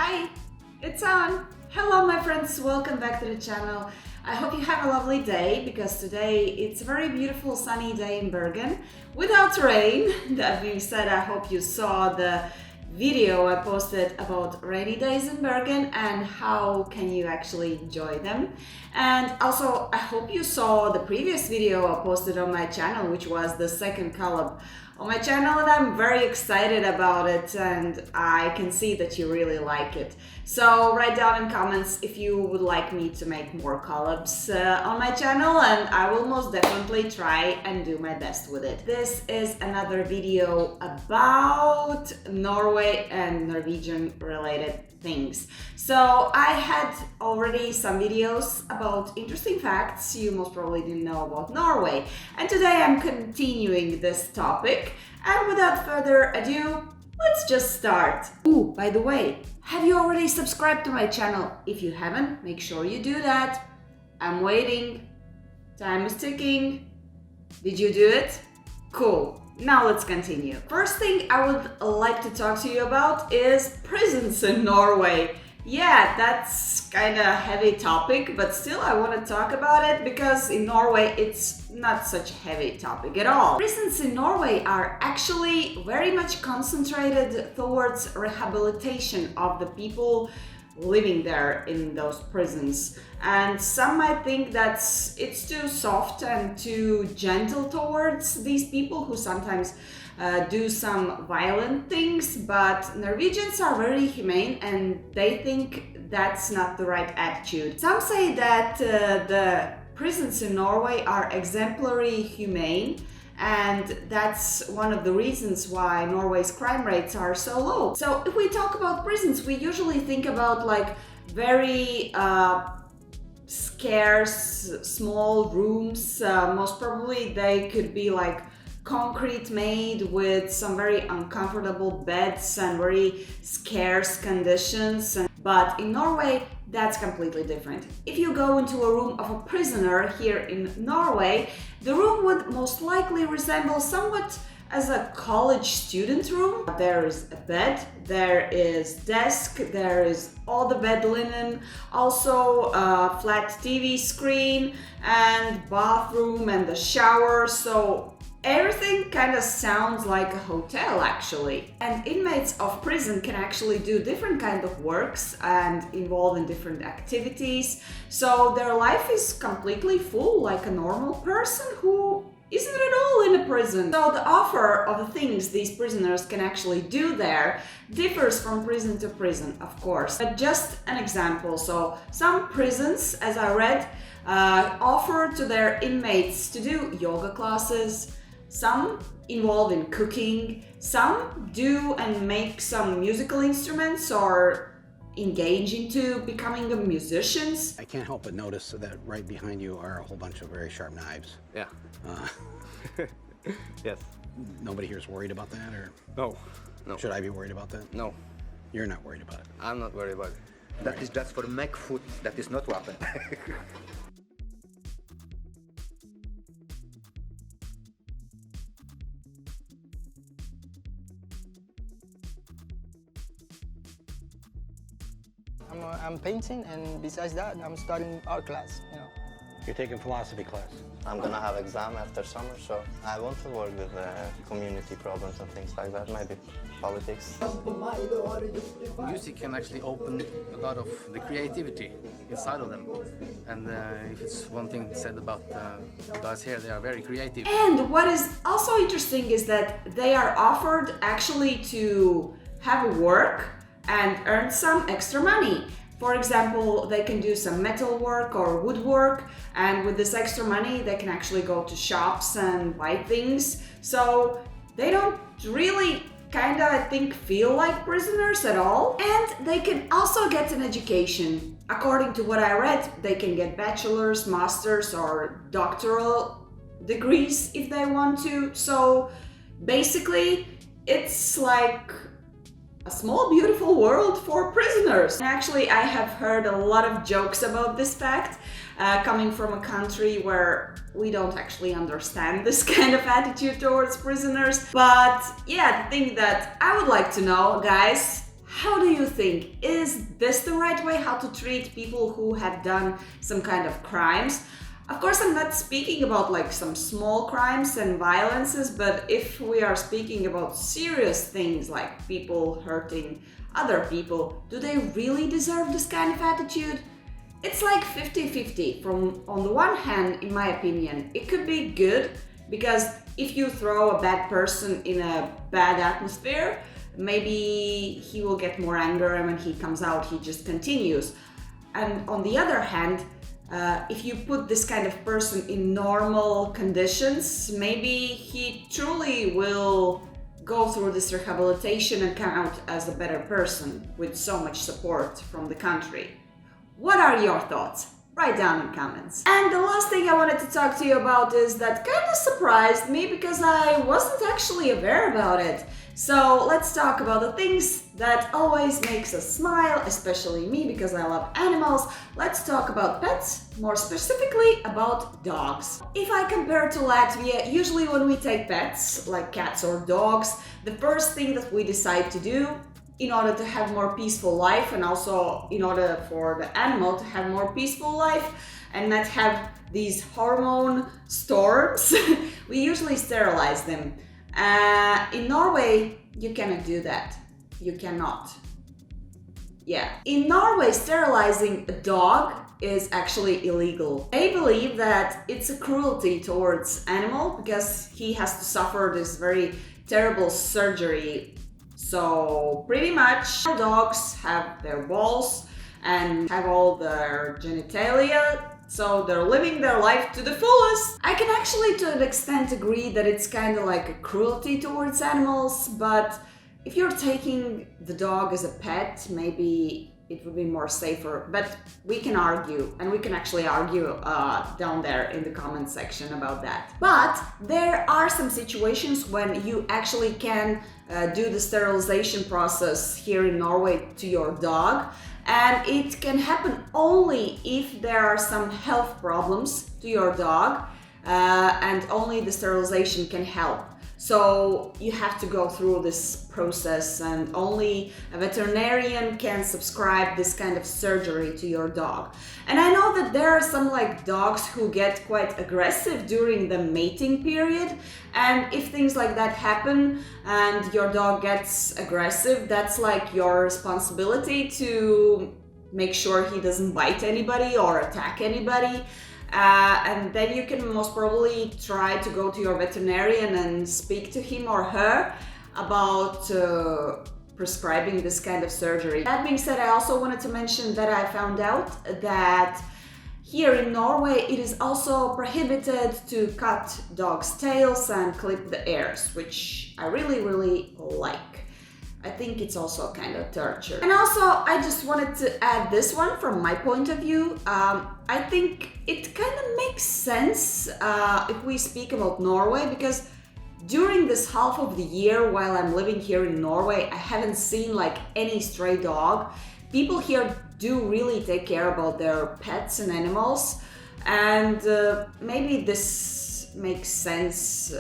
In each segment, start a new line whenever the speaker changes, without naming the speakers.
Hi, it's on! Hello my friends, welcome back to the channel. I hope you have a lovely day because today it's a very beautiful sunny day in Bergen without rain. That being said, I hope you saw the video I posted about rainy days in Bergen and how can you actually enjoy them. And also I hope you saw the previous video I posted on my channel, which was the second collab on my channel, and I'm very excited about it and I can see that you really like it. So write down in comments if you would like me to make more collabs on my channel, and I will most definitely try and do my best with it. This is another video about Norway and Norwegian related things. So I had already some videos about interesting facts you most probably didn't know about Norway, and today I'm continuing this topic, and without further ado, let's just start. Ooh, by the way, have you already subscribed to my channel? If you haven't, make sure you do that. I'm waiting. Time is ticking. Did you do it? Cool. Now let's continue. First thing I would like to talk to you about is prisons in Norway. Yeah, that's kind of a heavy topic, but still I want to talk about it because in Norway it's not such a heavy topic at all. Prisons in Norway are actually very much concentrated towards rehabilitation of the people living there in those prisons, and some might think that it's too soft and too gentle towards these people who sometimes do some violent things, but Norwegians are very humane and they think that's not the right attitude. Some say that the prisons in Norway are exemplary humane, and that's one of the reasons why Norway's crime rates are so low. So if we talk about prisons, we usually think about like very scarce small rooms. Most probably they could be like concrete made with some very uncomfortable beds and very scarce conditions. But in Norway, that's completely different. If you go into a room of a prisoner here in Norway, the room would most likely resemble somewhat as a college student room. There is a bed, there is desk, there is all the bed linen, also a flat TV screen and bathroom and the shower. So everything kind of sounds like a hotel actually. And inmates of prison can actually do different kind of works and involve in different activities. So their life is completely full like a normal person who isn't at all in a prison. So the offer of the things these prisoners can actually do there differs from prison to prison, of course. But just an example, so some prisons, as I read, offer to their inmates to do yoga classes. Some involve in cooking, some do and make some musical instruments or engage into becoming a musicians.
I can't help but notice that right behind you are a whole bunch of very sharp knives.
Yeah. Yes.
Nobody here is worried about that, or?
No. No.
Should I be worried about that?
No.
You're not worried about it?
I'm not worried about it.
That is just for neck foot, that is not weapon.
I'm painting, and besides that, I'm studying art class, you know.
You're taking philosophy class.
I'm gonna have exam after summer, so I want to work with community problems and things like that, maybe politics.
Music can actually open a lot of the creativity inside of them, and if it's one thing said about the guys here, they are very creative.
And what is also interesting is that they are offered actually to have work and earn some extra money. For example, they can do some metal work or woodwork, and with this extra money they can actually go to shops and buy things. So they don't really kinda, I think, feel like prisoners at all. And they can also get an education. According to what I read, they can get bachelor's, master's or doctoral degrees if they want to. So basically it's like a small beautiful world for prisoners. And actually I have heard a lot of jokes about this fact coming from a country where we don't actually understand this kind of attitude towards prisoners. But yeah, the thing that I would like to know, guys, How do you think? Is this the right way how to treat people who have done some kind of crimes? Of course, I'm not speaking about like some small crimes and violences, but if we are speaking about serious things like people hurting other people, do they really deserve this kind of attitude? It's like 50-50. From on the one hand, in my opinion, it could be good, because if you throw a bad person in a bad atmosphere, maybe he will get more anger, and when he comes out, he just continues. And on the other hand, if you put this kind of person in normal conditions, maybe he truly will go through this rehabilitation and come out as a better person with so much support from the country. What are your thoughts? Write down in comments. And the last thing I wanted to talk to you about is that kind of surprised me because I wasn't actually aware about it. So let's talk about the things that always makes us smile, especially me because I love animals. Let's talk about pets, more specifically about dogs. If I compare to Latvia, usually when we take pets, like cats or dogs, the first thing that we decide to do in order to have more peaceful life, and also in order for the animal to have more peaceful life and not have these hormone storms, we usually sterilize them. In Norway, you cannot do that. You cannot. Yeah. In Norway, sterilizing a dog is actually illegal. They believe that it's a cruelty towards animal because he has to suffer this very terrible surgery. So pretty much dogs have their balls and have all their genitalia, so they're living their life to the fullest. I can actually to an extent agree that it's kind of like a cruelty towards animals, but if you're taking the dog as a pet, maybe it would be more safer. But we can argue, and we can actually argue down there in the comment section about that. But there are some situations when you actually can do the sterilization process here in Norway to your dog, and it can happen only if there are some health problems to your dog, and only the sterilization can help. So you have to go through this process, and only a veterinarian can subscribe this kind of surgery to your dog. And I know that there are some like dogs who get quite aggressive during the mating period, and if things like that happen and your dog gets aggressive, that's like your responsibility to make sure he doesn't bite anybody or attack anybody. And then you can most probably try to go to your veterinarian and speak to him or her about prescribing this kind of surgery. That being said, I also wanted to mention that I found out that here in Norway it is also prohibited to cut dogs' tails and clip the ears, which I really like. I think it's also kind of torture. And also, I just wanted to add this one from my point of view. I think it kind of makes sense if we speak about Norway, because during this half of the year while I'm living here in Norway, I haven't seen like any stray dog. People here do really take care about their pets and animals, and maybe this makes sense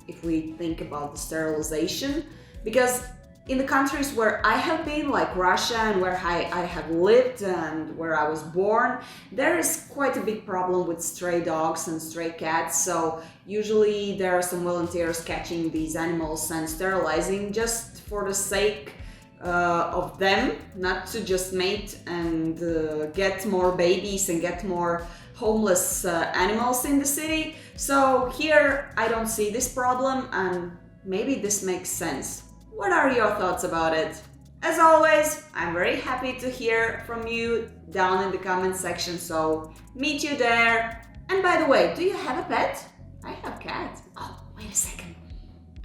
if we think about the sterilization, because in the countries where I have been, like Russia, and where I have lived and where I was born, there is quite a big problem with stray dogs and stray cats. So usually there are some volunteers catching these animals and sterilizing just for the sake of them, not to just mate and get more babies and get more homeless animals in the city. So here I don't see this problem, and maybe this makes sense. What are your thoughts about it? As always, I'm very happy to hear from you down in the comment section, so meet you there. And by the way, do you have a pet? I have a cat. Oh, wait a second.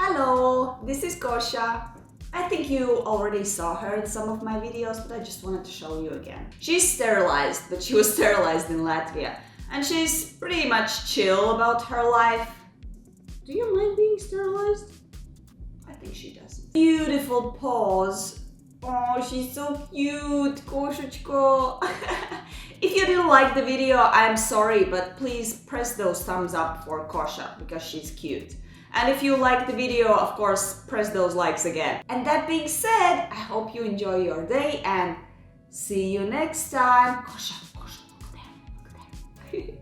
Hello, this is Kosha. I think you already saw her in some of my videos, but I just wanted to show you again. She's sterilized, but she was sterilized in Latvia, and she's pretty much chill about her life. Do you mind being sterilized? I think she does. Beautiful paws. Oh, she's so cute, Koshechko. If you didn't like the video, I'm sorry, but please press those thumbs up for Kosha because she's cute. And if you like the video, of course, press those likes again. And that being said, I hope you enjoy your day and see you next time. Look there.